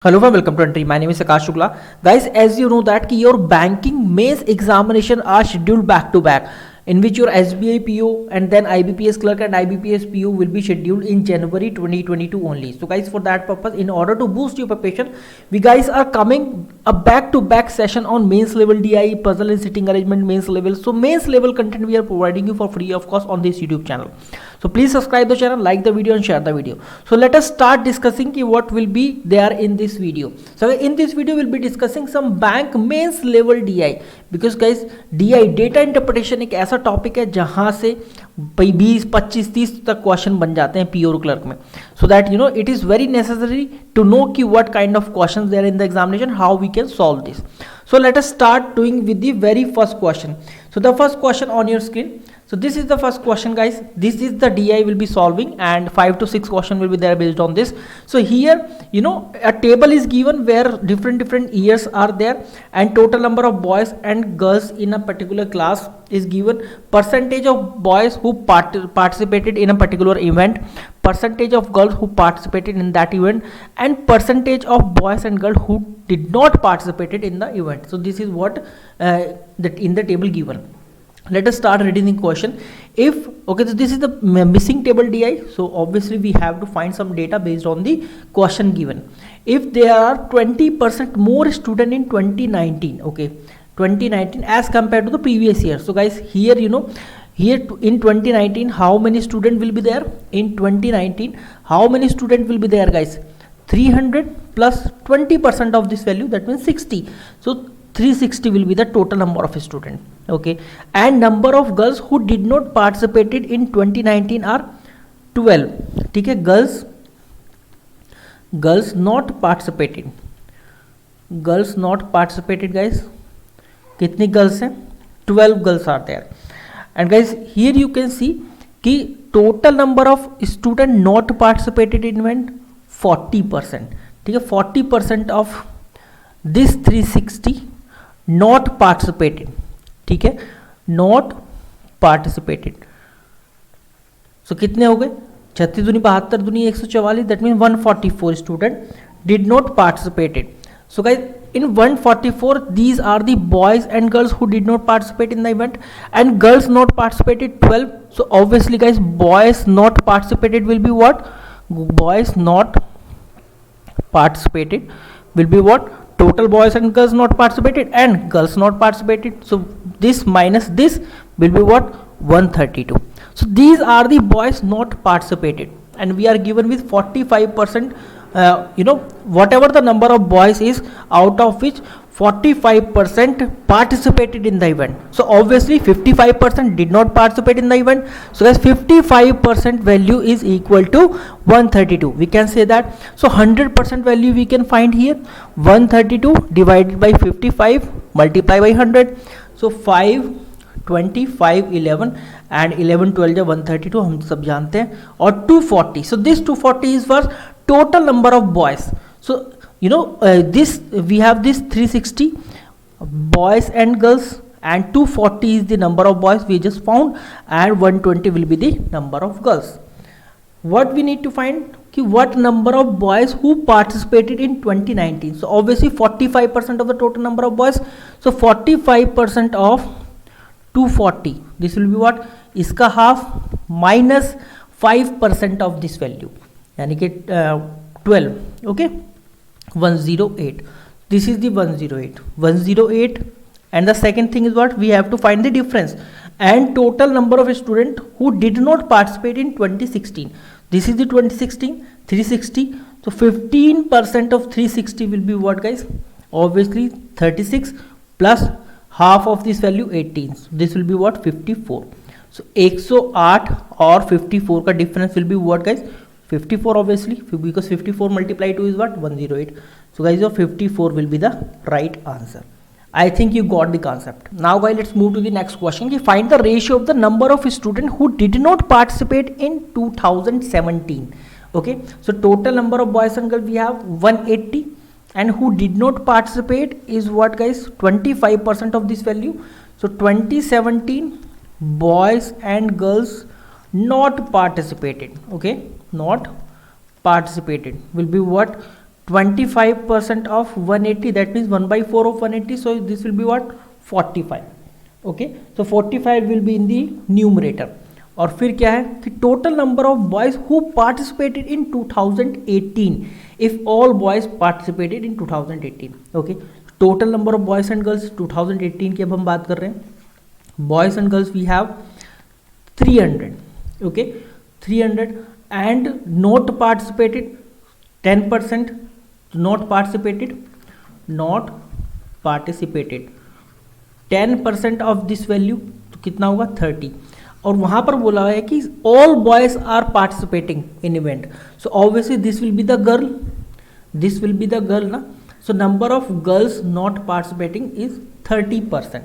Hello and welcome to Entry. My name is Akash Shukla. Guys, as you know that your banking mains examination are scheduled back to back, in which your SBI PO and then IBPS clerk and IBPS PO will be scheduled in January 2022 only. So guys, for that purpose, in order to boost your preparation, we guys are coming a back to back session on mains level DI, puzzle and sitting arrangement mains level. So mains level content we are providing you for free of course on this YouTube channel. So please subscribe the channel, like the video and share the video. So let us start discussing what will be there in this video. So in this video we'll be discussing some bank mains level DI, because guys DI data interpretation एक ऐसा topic है जहां से 20, 25, 30 तक question बन जाते हैं PO clerk में. So that you know it is very necessary to know कि what kind of questions there in the examination, how we can solve this. So let us start doing with the very first question. So the first question on your screen. So this is the first question guys. This is the DI will be solving and 5 to 6 question will be there based on this. So here you know a table is given where different years are there and total number of boys and girls in a particular class is given. Percentage of boys who participated in a particular event, percentage of girls who participated in that event, and percentage of boys and girls who did not participated in the event. So this is what that in the table given. Let us start reading the question. If okay, so this is the missing table DI, so obviously we have to find some data based on the question given. If there are 20% more student in 2019, okay, 2019 as compared to the previous year. So guys here you know here in 2019 how many student will be there? In 2019 how many student will be there guys? 300 plus 20% of this value, that means 60. So 360 will be the total number of student, okay, and number of girls who did not participated in 2019 are 12. ठीक है, girls not participated guys. कितनी girls हैं? 12 girls are there. And guys here you can see कि total number of student not participated in event 40%. ठीक है, 40% of this 360 not participated. ठीक है, not participated. So कितने हो गए? 36 दूनी 72 दूनी 144, that means 144 student did not participated. So guys in 144 these are the boys and girls who did not participate in the event, and girls not participated 12. So obviously guys boys not participated will be what? Boys not participated will be what? Total boys and girls not participated, and girls not participated. So this minus this will be what? 132. So these are the boys not participated, and we are given with 45%. You know whatever the number of boys is, out of which 45% participated in the event. So obviously 55% did not participate in the event. So guys 55% value is equal to 132. We can say that. So 100% value we can find here. 132 divided by 55 multiply by 100. So 5 20 5 11 and 11 12 जो 132 हम सब जानते हैं, और 240. So this 240 is for total number of boys. So you know this we have this 360 boys and girls, and 240 is the number of boys we just found, and 120 will be the number of girls. What we need to find कि what number of boys who participated in 2019. So obviously 45% of the total number of boys. So 45% of 240, this will be what? इसका half minus 5% of this value, यानी कि 12. okay, 108. This is the 108, and the second thing is what? We have to find the difference and total number of students who did not participate in 2016. This is the 2016 360. So 15% of 360 will be what guys? Obviously 36 plus half of this value 18. So this will be what? 54. So 108 और 54 का difference will be what guys? 54 obviously, because 54 multiply 2 is what? 108. So guys your 54 will be the right answer. I think you got the concept. Now guys let's move to the next question. Find the ratio of the number of students who did not participate in 2017. Okay, so total number of boys and girls we have 180, and who did not participate is what guys? 25% of this value. So 2017 boys and girls not participated, okay, not participated will be what? 25% of 180, that means 1/4 of 180, so this will be what, 45. okay, so 45 will be in the numerator. और फिर क्या है कि total number of boys who participated in 2018, if all boys participated in 2018. Okay, total number of boys and girls 2018 की अब हम बात कर रहे हैं. Boys and girls we have 300. Okay, 300 and not participated 10%, not participated 10% of this value, तो कितना होगा 30. और वहां पर बोला है कि all boys are participating in event, so obviously this will be the girl ना. so number of girls not participating is 30%.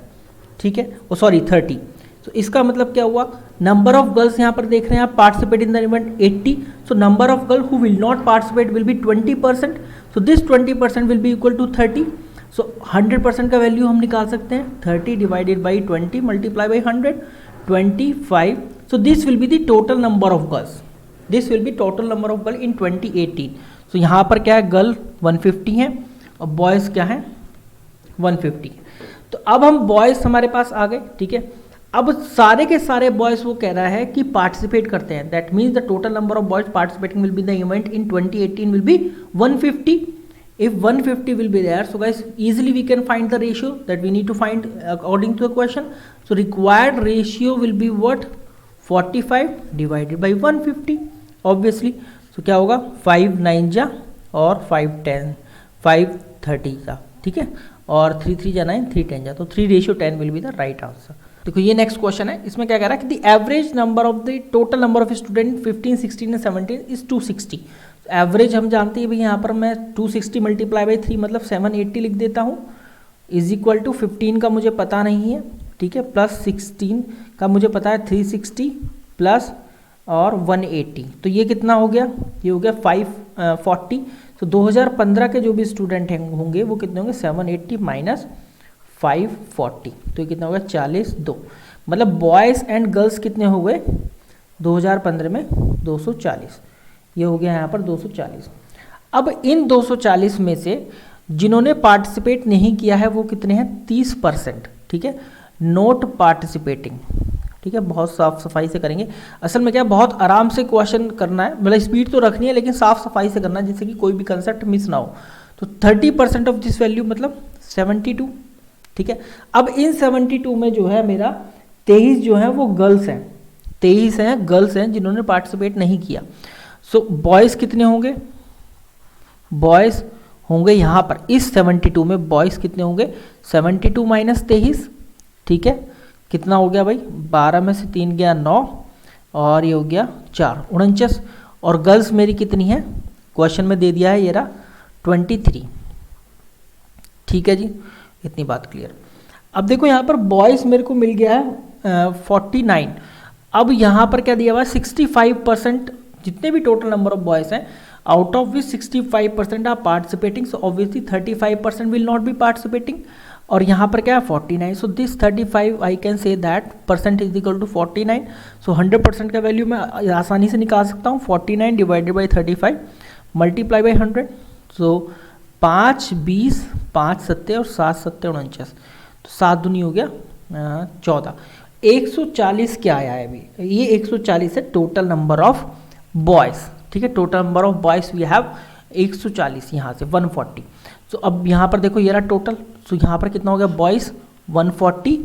ठीक है, ओ सॉरी 30. तो इसका मतलब क्या हुआ, नंबर ऑफ गर्ल्स यहाँ पर देख रहे हैं आप participate in the event 80, so number of girl who will not participate will be 20%, so this 20% will be equal to 30. So 100% का वैल्यू हम निकाल सकते हैं 30 divided by 20 multiply by 100, 25. So this will be the total number of girls, this will be total number of girl in 2018. So यहाँ पर क्या है, girl 150 है और बॉयज़ क्या है 150. तो अब हम बॉयज़ हमारे पास आ गए. ठीक है, अब सारे के सारे बॉयज वो कह रहा है कि पार्टिसिपेट करते हैं, that means the total number of boys participating will be the event in 2018 will be 150. If 150 will be there, so guys easily we can find the ratio that we need to find according to the question. So required ratio will be what, 45 divided by 150 obviously. so क्या होगा 5 9 जा और 5 10 5 30 जा, ठीक है, और 3 3 जा 9 3 10 जा, तो 3:10 will be the right answer. देखो ये नेक्स्ट क्वेश्चन है, इसमें क्या कह रहा है कि the average number of the total number of student 15 16 and 17 is 260. Average हम जानते हैं भाई, यहाँ पर मैं 260 मल्टीप्लाई बाई 3 मतलब 780 लिख देता हूँ, इज इक्वल टू 15 का मुझे पता नहीं है, ठीक है, प्लस 16 का मुझे पता है 360 प्लस और 180, तो ये कितना हो गया, ये हो गया 540. तो 2015 के जो भी स्टूडेंट होंगे वो कितने होंगे 780 माइनस 540, तो ये कितना होगा 42. मतलब बॉयज़ एंड गर्ल्स कितने हो गए 2015 में 240, ये हो गया यहाँ पर 240. अब इन 240 में से जिन्होंने पार्टिसिपेट नहीं किया है वो कितने हैं 30%. ठीक है, नोट पार्टिसिपेटिंग. ठीक है, बहुत साफ सफाई से करेंगे. असल में क्या बहुत आराम से क्वेश्चन करना है, मतलब स्पीड तो रखनी है लेकिन साफ सफाई से करना है जिससे कि कोई भी कंसेप्ट मिस ना हो. तो 30% ऑफ दिस वैल्यू मतलब 72. ठीक है, अब इन 72 में जो है मेरा 23 जो है वो गर्ल्स हैं, 23 हैं गर्ल्स हैं जिन्होंने पार्टिसिपेट नहीं किया. सो बॉयज़ कितने होंगे, बॉयज़ होंगे यहाँ पर इस 72 में बॉयज़ कितने होंगे 72 माइनस 23. ठीक है, कितना हो गया भाई 12 में से 3 गया 9 और ये हो गया 4 49. और गर्ल्स मेरी कितनी है, क्वेश्चन में दे दिया है ये रहा 23. ठीक है जी, इतनी बात क्लियर. अब देखो यहाँ पर बॉयज़ मेरे को मिल गया है 49. अब यहाँ पर क्या दिया हुआ है 65% जितने भी टोटल नंबर ऑफ बॉयज़ हैं, out of which 65% are participating, so obviously 35% will not be participating. और यहाँ पर क्या है 49, so this 35 I can say that percent is equal to 49. So 100% का वैल्यू मैं आसानी से निकाल सकता हूँ, 49 डिवाइडेड बाई 35 मल्टीप्लाई बाई 100. सो 5 20 5 7 और 7 7 49, तो 7 दूनी हो गया 14. 140 क्या आया है अभी, ये 140 है टोटल नंबर ऑफ बॉयज़. ठीक है, total number of boys we have 140, यहाँ से 140. तो अब यहाँ पर देखो ये रहा टोटल, तो यहाँ पर कितना हो गया बॉयज़ 140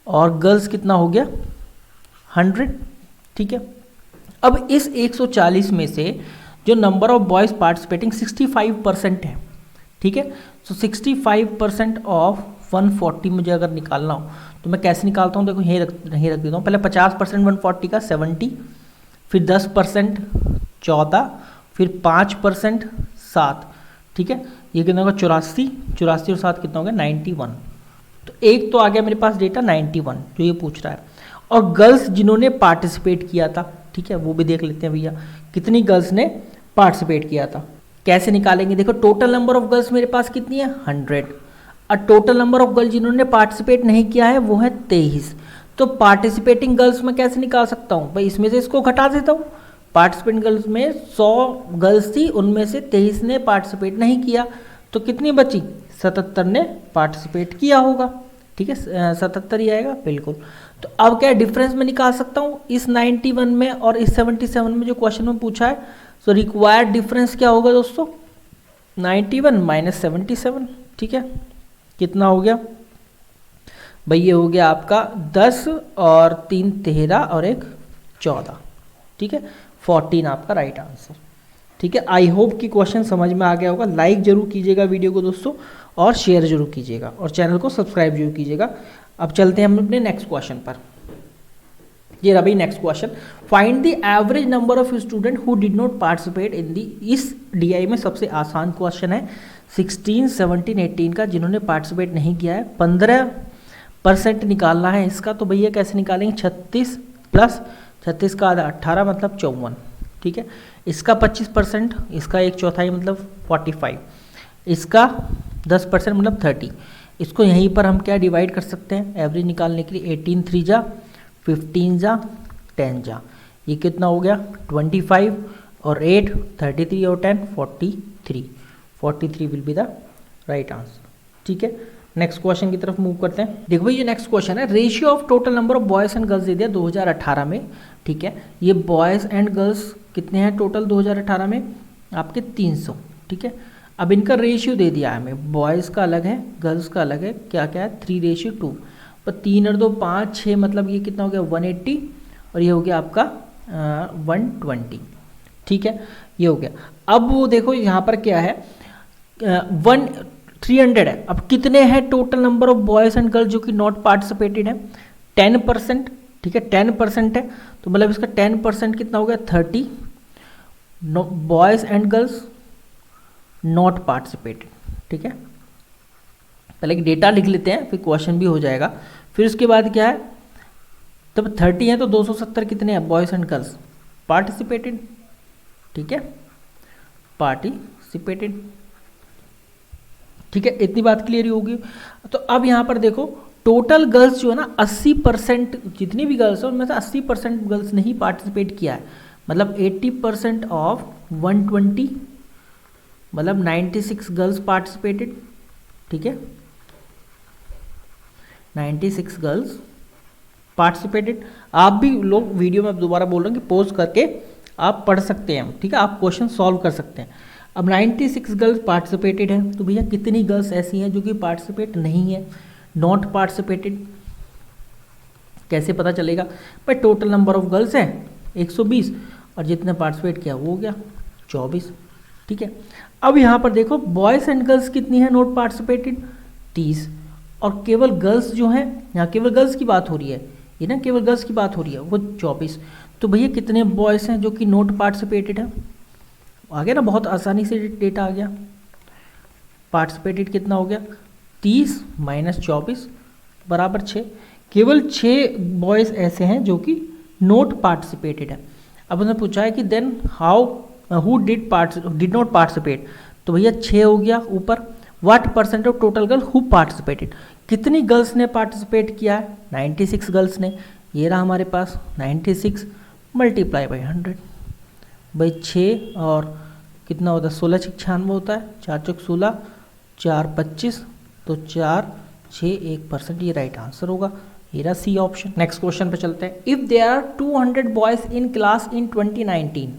और गर्ल्स कितना हो गया 100. ठीक है, अब इस 140 में से जो नंबर ऑफ बॉयज़ पार्टिसिपेटिंग 65% है. ठीक है, सो 65% ऑफ 140 मुझे अगर निकालना हो तो मैं कैसे निकालता हूँ, देखो यहीं रख देता हूँ. पहले 50% 140 का 70, फिर 10% 14, फिर 5% 7. ठीक है, ये कितना होगा 84 और 7 कितना हो गया 91. तो एक तो आ गया मेरे पास डेटा 91 जो ये पूछ रहा है. और गर्ल्स जिन्होंने पार्टिसिपेट किया था, ठीक है, वो भी देख लेते हैं भैया कितनी गर्ल्स ने पार्टिसिपेट किया था. कैसे निकालेंगे, देखो टोटल नंबर ऑफ गर्ल्स मेरे पास कितनी है 100, और टोटल नंबर ऑफ गर्ल्स जिन्होंने पार्टिसिपेट नहीं किया है वो है 23. तो पार्टिसिपेटिंग गर्ल्स में कैसे निकाल सकता हूँ भाई, इसमें से इसको घटा देता हूँ. पार्टिसिपेंट गर्ल्स में 100 गर्ल्स थी, उनमें से 23 ने पार्टिसिपेट नहीं किया, तो कितनी बची? 77 ने पार्टिसिपेट किया होगा। ठीक है, 77 ही आएगा बिल्कुल। तो अब क्या डिफरेंस में निकाल सकता हूँ इस 91 में और इस 77 में जो क्वेश्चन में पूछा है। सो रिक्वायर्ड डिफरेंस क्या होगा दोस्तों? 91 माइनस 77। ठीक है, कितना हो गया भाई? ये हो गया आपका 10 और 3 13 और 1 14। ठीक है, 14 आपका राइट आंसर। ठीक है, आई होप कि क्वेश्चन समझ में आ गया होगा। लाइक जरूर कीजिएगा वीडियो को दोस्तों, और शेयर जरूर कीजिएगा, और चैनल को सब्सक्राइब जरूर कीजिएगा। अब चलते हैं हम अपने नेक्स्ट क्वेश्चन पर। ये रहा भाई next question, find the average number of student who did not participate in the. इस डीआई में सबसे आसान क्वेश्चन है 16, 17, 18 का, जिन्होंने पार्टिसिपेट नहीं किया है। 15% निकालना है इसका, तो भैया कैसे निकालेंगे? 36 प्लस 36 का आधा 18 मतलब 54। ठीक है, इसका 25%, इसका 1/4 मतलब 45, इसका 10% मतलब 30। इसको यहीं पर हम क्या डिवाइड कर सकते हैं एवरेज निकालने के लिए? 18 3 जा 15 जा 10 जा, ये कितना हो गया? 25 और 8 33 और 10 43। 43 will be the right answer. ठीक है, नेक्स्ट क्वेश्चन की तरफ मूव करते हैं। देखो भाई ये नेक्स्ट क्वेश्चन है, ratio of total number of boys and girls they दिया 2018 में। ठीक है, ये बॉयज़ एंड गर्ल्स कितने हैं टोटल 2018 में? आपके 300। ठीक है, अब इनका रेशियो दे दिया है हमें, बॉयज़ का अलग है, गर्ल्स का अलग है। क्या क्या है? 3:2। पर 3 और 2 5 6, मतलब ये कितना हो गया? 180, और ये हो गया आपका 120। ठीक है, ये हो गया। अब वो देखो यहाँ पर क्या है, 300 है। अब कितने हैं total number of boys and girls जो कि नॉट पार्टिसिपेटेड है? 10%। ठीक है, 10% है, तो मतलब इसका 10% कितना हो गया? 30 boys and girls not participated. ठीक है, पहले एक डेटा लिख लेते हैं, फिर क्वेश्चन भी हो जाएगा। फिर उसके बाद क्या है, तब 30 है तो 270 कितने हैं बॉयज़ एंड गर्ल्स पार्टिसिपेटेड। ठीक है, पार्टिसिपेटेड। ठीक है, इतनी बात क्लियर ही होगी। तो अब यहाँ पर देखो टोटल गर्ल्स जो है ना 80%, जितनी भी गर्ल्स है उनमें से 80% गर्ल्स ने ही पार्टिसिपेट किया है, मतलब 80% ऑफ 120, मतलब 96 गर्ल्स पार्टिसिपेटेड। ठीक है, 96 गर्ल्स पार्टिसिपेटेड। आप भी लोग वीडियो में दोबारा बोल रहे हैं कि पॉज करके आप पढ़ सकते हैं। ठीक है, आप क्वेश्चन सॉल्व कर सकते हैं। अब 96 गर्ल्स पार्टिसिपेटेड है, तो भैया कितनी गर्ल्स ऐसी हैं जो कि पार्टिसिपेट नहीं है, नॉट पार्टिसिपेटेड? कैसे पता चलेगा? पर टोटल नंबर ऑफ गर्ल्स है 120, और जितने पार्टिसिपेट किया वो हो गया 24। ठीक है, अब यहाँ पर देखो बॉयज़ एंड गर्ल्स कितनी है नॉट पार्टिसिपेटेड? 30, और केवल गर्ल्स जो हैं, यहाँ केवल गर्ल्स की बात हो रही है, ये ना केवल गर्ल्स की बात हो रही है, वो 24। तो भैया कितने बॉयज़ हैं जो कि नॉट पार्टिसिपेटेड है? आ गया ना, बहुत आसानी से डेटा आ गया। पार्टिसिपेटेड कितना हो गया? 30 माइनस 24 बराबर 6। केवल 6 बॉयज़ ऐसे हैं जो कि नॉट पार्टिसिपेटेड है। अब उन्होंने पूछा है कि then how who did not participate, तो भैया 6 हो गया ऊपर। What percent of total girl who participated, कितनी गर्ल्स ने पार्टिसिपेट किया है? 96 गर्ल्स ने। ये रहा हमारे पास 96 मल्टीप्लाई बाई 100 भाई 6 और कितना होता है? 16 6 96 होता है, 4 चौक 16 4 25, तो 4 6 1%, ये राइट आंसर होगा। ये रहा सी ऑप्शन। नेक्स्ट क्वेश्चन पे चलते हैं। If there are 200 boys in class in 2019,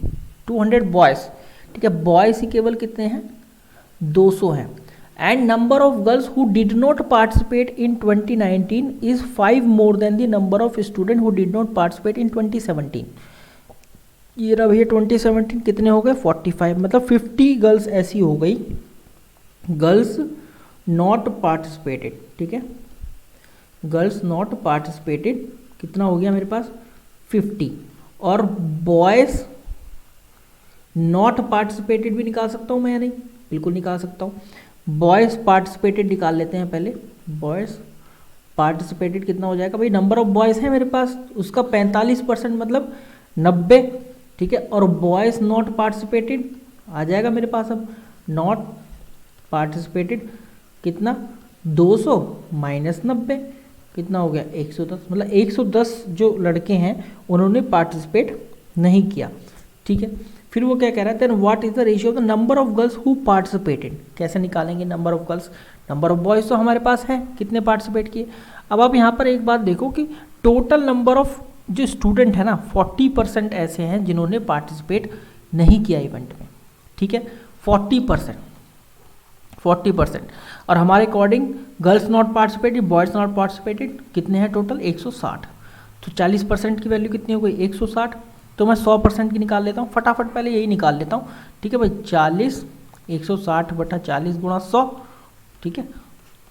200 boys, ठीक है, बॉयज़ ही केवल कितने हैं? 200 हैं। And number of girls who did not participate in 2019 is 5 more than the number of student who did not participate in 2017। ये रहा भैया 2017 कितने हो गए? 45, मतलब 50 गर्ल्स ऐसी हो गई गर्ल्स नॉट पार्टिसिपेटेड। ठीक है, गर्ल्स नॉट पार्टिसिपेटेड कितना हो गया मेरे पास? 50। और बॉयज़ नॉट पार्टिसिपेटेड भी निकाल सकता हूँ मैं या नहीं? बिल्कुल निकाल सकता हूँ। बॉयज़ पार्टिसिपेटेड निकाल लेते हैं पहले। बॉयज़ पार्टिसिपेटेड कितना हो जाएगा भाई? नंबर ऑफ बॉयज़ है मेरे पास, उसका 45% मतलब 90। ठीक है, और बॉयज़ नॉट पार्टिसिपेटेड आ जाएगा मेरे पास। अब नॉट पार्टिसिपेटेड कितना? 200 माइनस 90 कितना हो गया? 110, मतलब 110 जो लड़के हैं उन्होंने पार्टिसिपेट नहीं किया। ठीक है। फिर वो क्या कह रहा है, then what is the ratio of the number of girls who participated. कैसे निकालेंगे number of girls, number of boys तो हमारे पास है, कितने पार्टिसिपेट किए। अब आप यहाँ पर एक बात देखो कि टोटल नंबर ऑफ जो स्टूडेंट है ना 40% ऐसे हैं जिन्होंने पार्टिसिपेट नहीं किया इवेंट में, ठीक है, 40%। और हमारे according girls not participated, boys not participated कितने हैं टोटल 160। तो 40% की वैल्यू कितनी हो गई 160। तो मैं 100% की निकाल लेता हूँ, फटाफट पहले यही निकाल लेता हूँ, ठीक है भाई। 40 160 बटा 40 गुणा 100, ठीक है,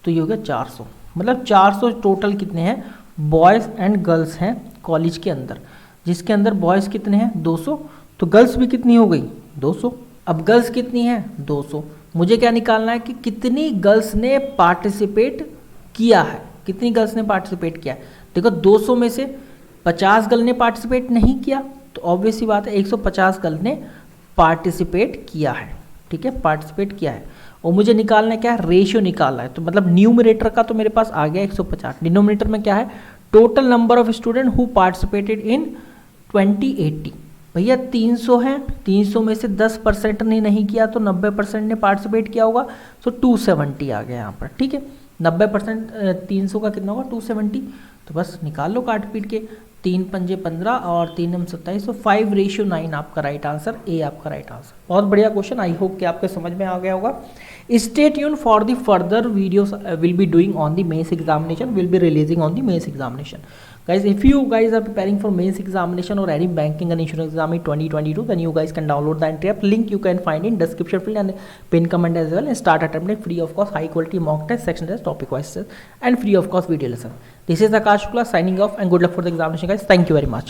तो ये हो गया 400। मतलब 400 टोटल कितने हैं बॉयज़ एंड गर्ल्स हैं कॉलेज के अंदर, जिसके अंदर बॉयज़ कितने हैं 200, तो गर्ल्स भी कितनी हो गई 200। अब गर्ल्स कितनी है 200, मुझे क्या निकालना है कि कितनी गर्ल्स ने पार्टिसिपेट किया है, कितनी गर्ल्स ने पार्टिसिपेट किया है। देखो 200 में से 50 गर्ल ने पार्टिसिपेट नहीं किया, तो ऑब्वियस सी बात है 150 गर्ल ने पार्टिसिपेट किया है, ठीक है, पार्टिसिपेट किया है। और मुझे निकालना है क्या है, रेशियो निकालना है। तो मतलब न्यूमरेटर का तो मेरे पास आ गया 150, डिनोमिनेटर में क्या है total number of student who participated इन 2080। भैया 300 है, 300 में से 10% ने नहीं किया तो 90% ने पार्टिसिपेट किया होगा, तो 270 आ गया यहाँ पर, ठीक है। 90% 300 का कितना होगा 270, तो बस निकाल लो काट पीट के, 3 पंजे 15 और 3 हम 27, तो 5:9 आपका राइट आंसर, ए आपका राइट आंसर। बहुत बढ़िया क्वेश्चन, आई होप कि आपके समझ में आ गया होगा। Stay tuned for the further videos we'll be doing on the mains examination, we'll be releasing on the mains examination. Guys, if you guys are preparing for mains examination or any banking and insurance exam in 2022, then you guys can download the entry app. Link you can find in description field and pin comment as well, and start attempting free of course high quality mock test, section test, topic wise test, and free of course video lesson. This is Akash Shukla signing off, and good luck for the examination guys. Thank you very much.